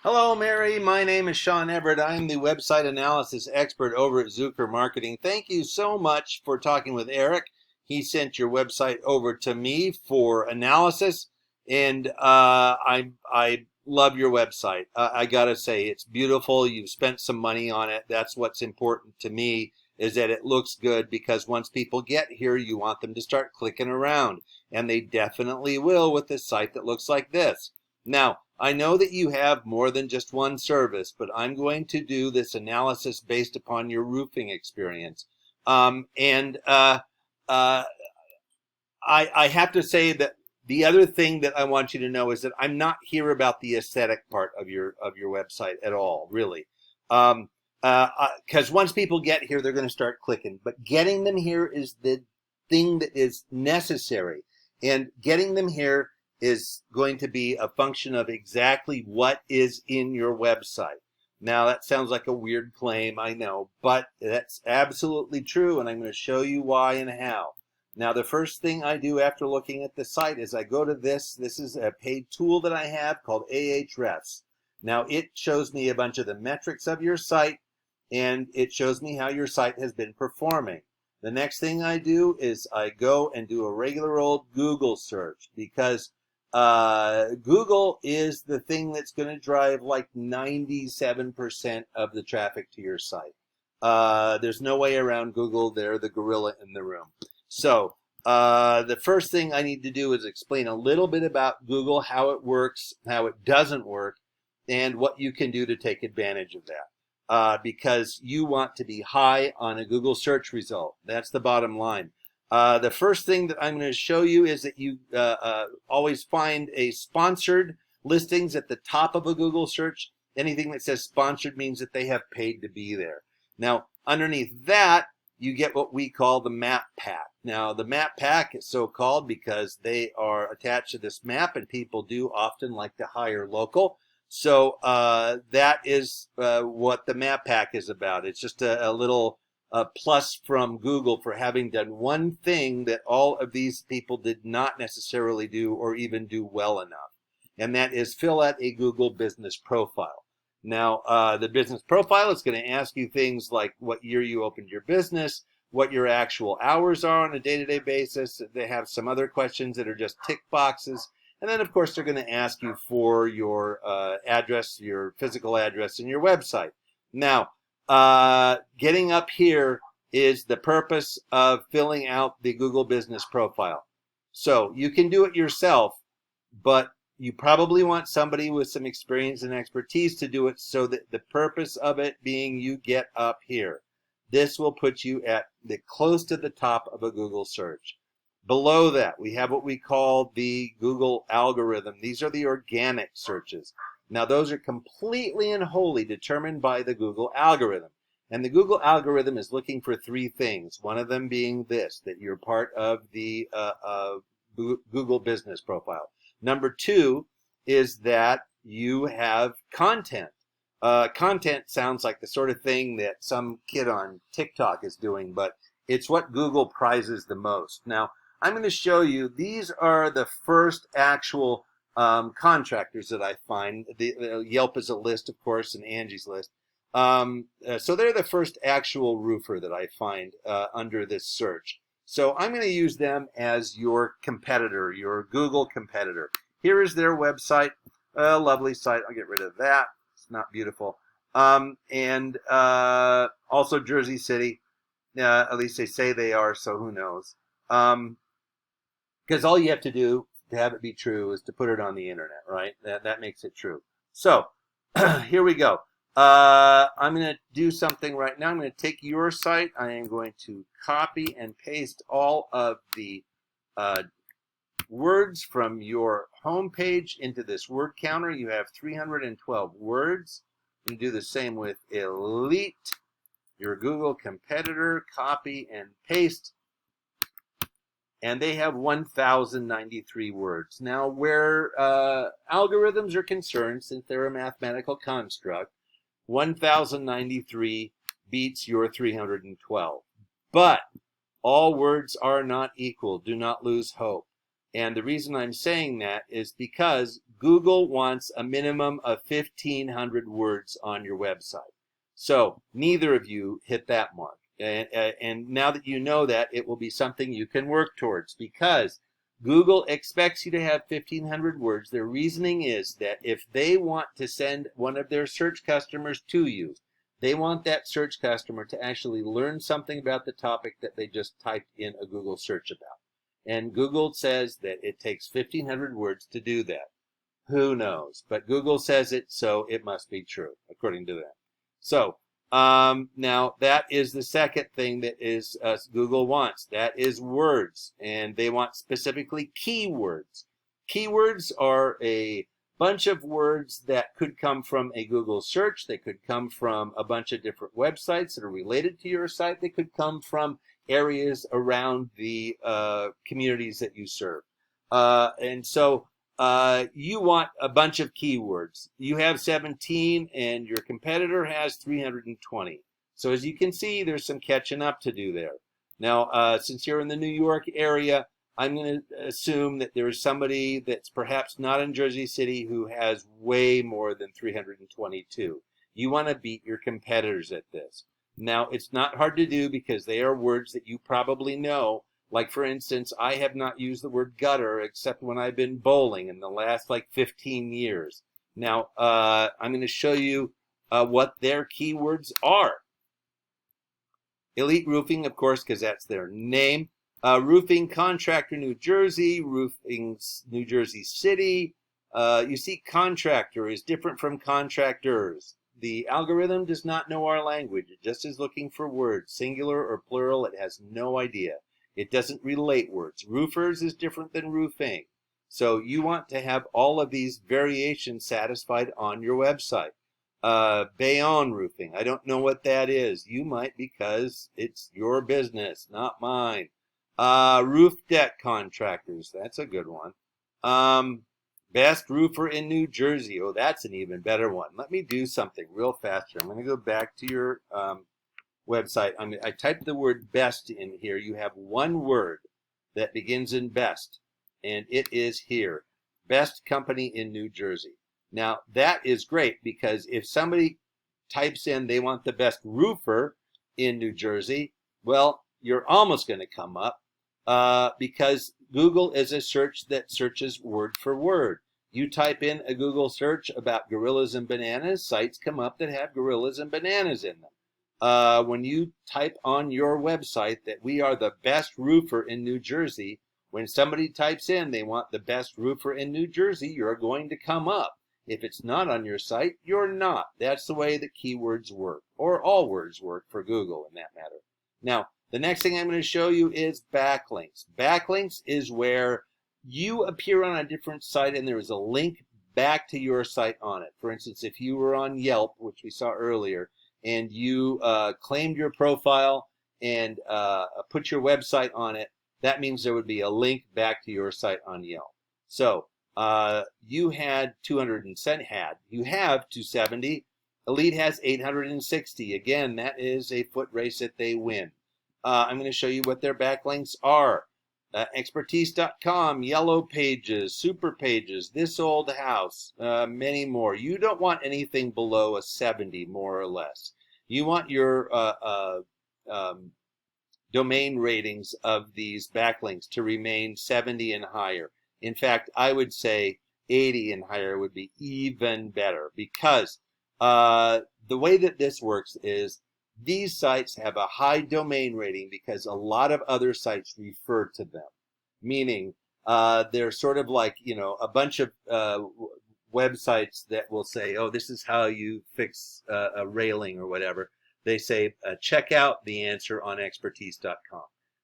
Hello, Mary. My name is Sean Everett. I'm the website analysis expert over at Zucker Marketing. Thank you so much for talking with Eric. He sent your website over to me for analysis, and I love your website. I gotta say, it's beautiful. You've spent some money on it. That's what's important to me, is that it looks good, because once people get here, you want them to start clicking around, and they definitely will with a site that looks like this. Now, I know that you have more than just one service, but I'm going to do this analysis based upon your roofing experience. And uh, I have to say that the other thing that I want you to know is that I'm not here about the aesthetic part of your website at all, really. Because once people get here, they're going to start clicking. But getting them here is the thing that is necessary, and getting them here is going to be a function of exactly what is in your website. Now, that sounds like a weird claim, I know, but that's absolutely true, and I'm going to show you why and how. Now, the first thing I do after looking at the site is I go to this. This is a paid tool that I have called Ahrefs. Now, it shows me a bunch of the metrics of your site, and it shows me how your site has been performing. The next thing I do is I go and do a regular old Google search, because Google is the thing that's going to drive like 97% of the traffic to your site. There's no way around Google. They're the gorilla in the room. So the first thing I need to do is explain a little bit about Google, how it works, how it doesn't work, and what you can do to take advantage of that. Because you want to be high on a Google search result. That's the bottom line. The first thing that I'm going to show you is that you always find a sponsored listings at the top of a Google search. Anything that says sponsored means that they have paid to be there. Now, underneath that, you get what we call the map pack. Now, the map pack is so called because they are attached to this map, and people do often like to hire local. So that is what the map pack is about. It's just a little plus from Google for having done one thing that all of these people did not necessarily do, or even do well enough. And that is fill out a Google business profile. Now, the business profile is going to ask you things like what year you opened your business, what your actual hours are on a day-to-day basis. They have some other questions that are just tick boxes. And then, of course, they're going to ask you for your address, your physical address, and your website. Now, getting up here is the purpose of filling out the Google business profile. So you can do it yourself, but you probably want somebody with some experience and expertise to do it, so that the purpose of it being you get up here. This will put you at the close to the top of a Google search. Below that, we have what we call the Google algorithm. These are the organic searches. Now, those are completely and wholly determined by the Google algorithm. And the Google algorithm is looking for three things, one of them being this, that you're part of the Google business profile. Number two is that you have content. Content sounds like the sort of thing that some kid on TikTok is doing, but it's what Google prizes the most. Now, I'm going to show you, these are the first actual contractors that I find. Yelp is a list, of course, and Angie's List. So they're the first actual roofer that I find under this search. So I'm going to use them as your competitor, your Google competitor. Here is their website, a lovely site. I'll get rid of that. It's not beautiful. And also Jersey City. At least they say they are, so who knows. Because all you have to do to have it be true is to put it on the internet, right? That makes it true. So here we go. I'm going to do something right now. I'm going to take your site. I am going to copy and paste all of the words from your home page into this word counter. You have 312 words. You do the same with Elite, your Google competitor. Copy and paste. And they have 1,093 words. Now, where algorithms are concerned, since they're a mathematical construct, 1,093 beats your 312. But all words are not equal. Do not lose hope. And the reason I'm saying that is because Google wants a minimum of 1,500 words on your website. So neither of you hit that mark. And now that you know that, it will be something you can work towards, because Google expects you to have 1,500 words. Their reasoning is that if they want to send one of their search customers to you, they want that search customer to actually learn something about the topic that they just typed in a Google search about. And Google says that it takes 1,500 words to do that. Who knows? But Google says it, so it must be true, according to them. So now that is the second thing that is Google wants. That is words, and they want specifically keywords. Keywords are a bunch of words that could come from a Google search. They could come from a bunch of different websites that are related to your site. They could come from areas around the communities that you serve. And so you want a bunch of keywords. You have 17 and your competitor has 320. So as you can see, there's some catching up to do there. Now, since you're in the New York area, I'm going to assume that there is somebody that's perhaps not in Jersey City who has way more than 322. You want to beat your competitors at this. Now, it's not hard to do because they are words that you probably know. Like, for instance, I have not used the word gutter except when I've been bowling in the last, 15 years. Now, I'm going to show you what their keywords are. Elite Roofing, of course, because that's their name. Roofing Contractor, New Jersey. Roofing, New Jersey City. You see, contractor is different from contractors. The algorithm does not know our language. It just is looking for words, singular or plural. It has no idea. It doesn't relate words. Roofers is different than roofing. So you want to have all of these variations satisfied on your website. Bayonne Roofing. I don't know what that is. You might, because it's your business, not mine. Roof deck contractors. That's a good one. Best roofer in New Jersey. Oh, that's an even better one. Let me do something real fast here. I'm going to go back to your website. I typed the word best in here. You have one word that begins in best, and it is here. Best company in New Jersey. Now, that is great, because if somebody types in they want the best roofer in New Jersey, well, you're almost going to come up because Google is a search that searches word for word. You type in a Google search about gorillas and bananas, sites come up that have gorillas and bananas in them. When you type on your website that we are the best roofer in New Jersey, when somebody types in they want the best roofer in New Jersey, you're going to come up. If it's not on your site, you're not. That's the way that keywords work, or all words work for Google in that matter. Now, the next thing I'm going to show you is backlinks. Backlinks is where you appear on a different site and there is a link back to your site on it. For instance, if you were on Yelp, which we saw earlier, and you claimed your profile and put your website on it, that means there would be a link back to your site on Yelp. So you had you have 270. Elite has 860. Again, that is a foot race that they win. I'm going to show you what their backlinks are. Expertise.com, Yellow Pages, Super Pages, This Old House, many more. You don't want anything below a 70, more or less. You want your domain ratings of these backlinks to remain 70 and higher. In fact, I would say 80 and higher would be even better, because the way that this works is these sites have a high domain rating because a lot of other sites refer to them, meaning they're sort of like, a bunch of websites that will say, oh, this is how you fix a railing or whatever. They say, check out the answer on expertise.com.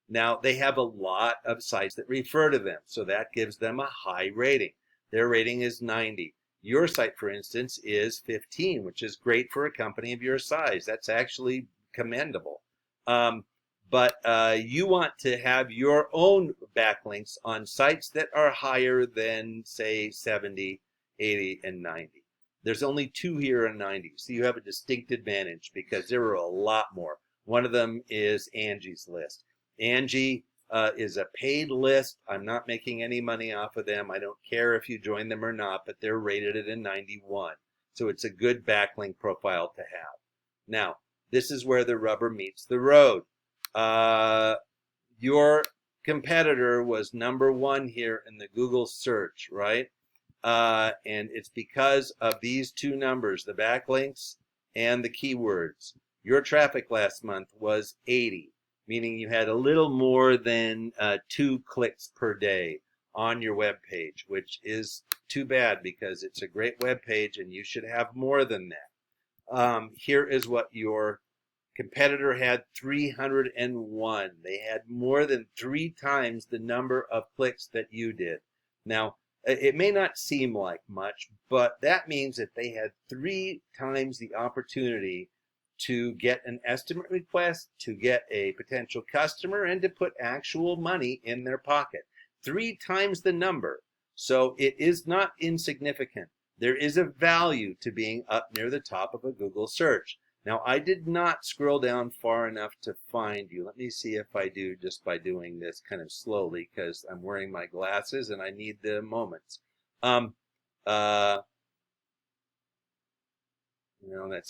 Now, they have a lot of sites that refer to them, so that gives them a high rating. Their rating is 90. Your site, for instance, is 15, which is great for a company of your size. That's actually commendable. But you want to have your own backlinks on sites that are higher than, say, 70, 80, and 90. There's only 2 here in 90, so you have a distinct advantage because there are a lot more. One of them is Angie's List. Angie is a paid list. I'm not making any money off of them. I don't care if you join them or not, but they're rated at a 91. So it's a good backlink profile to have. Now, this is where the rubber meets the road. Your competitor was #1 here in the Google search, right? And it's because of these two numbers, the backlinks and the keywords. Your traffic last month was 80, meaning you had a little more than 2 clicks per day on your web page, which is too bad because it's a great web page and you should have more than that. Here is what your competitor had: 301. They had more than 3 times the number of clicks that you did. Now, it may not seem like much, but that means that they had 3 times the opportunity to get an estimate request, to get a potential customer, and to put actual money in their pocket. 3 times the number. So it is not insignificant. There is a value to being up near the top of a Google search. Now, I did not scroll down far enough to find you. Let me see if I do just by doing this kind of slowly because I'm wearing my glasses and I need the moments. That's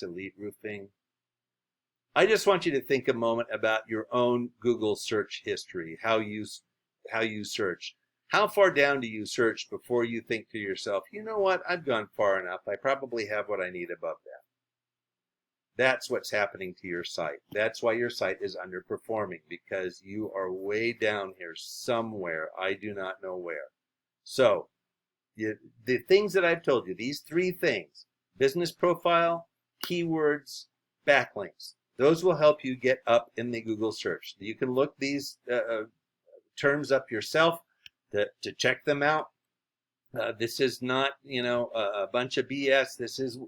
Elite Roofing. I just want you to think a moment about your own Google search history, how you search. How far down do you search before you think to yourself, you know what, I've gone far enough. I probably have what I need above that. That's what's happening to your site. That's why your site is underperforming, because you are way down here somewhere. I do not know where. So the things that I've told you, these 3 things: business profile, keywords, backlinks, those will help you get up in the Google search. You can look these terms up yourself to check them out. This is not, a bunch of BS. This is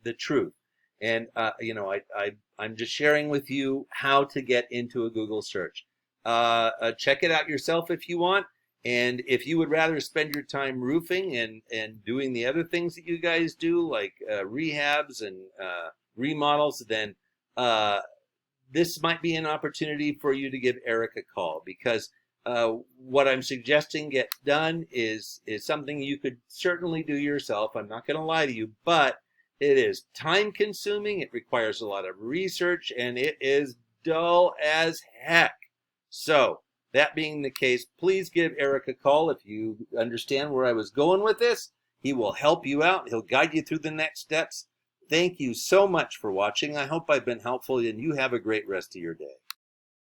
the truth. And, I'm just sharing with you how to get into a Google search. Check it out yourself if you want. And if you would rather spend your time roofing and doing the other things that you guys do, like rehabs and remodels, then this might be an opportunity for you to give Eric a call, because what I'm suggesting get done is something you could certainly do yourself. I'm not going to lie to you, but it is time consuming, it requires a lot of research, and it is dull as heck. So, that being the case, please give Eric a call if you understand where I was going with this. He will help you out. He'll guide you through the next steps. Thank you so much for watching. I hope I've been helpful, and you have a great rest of your day.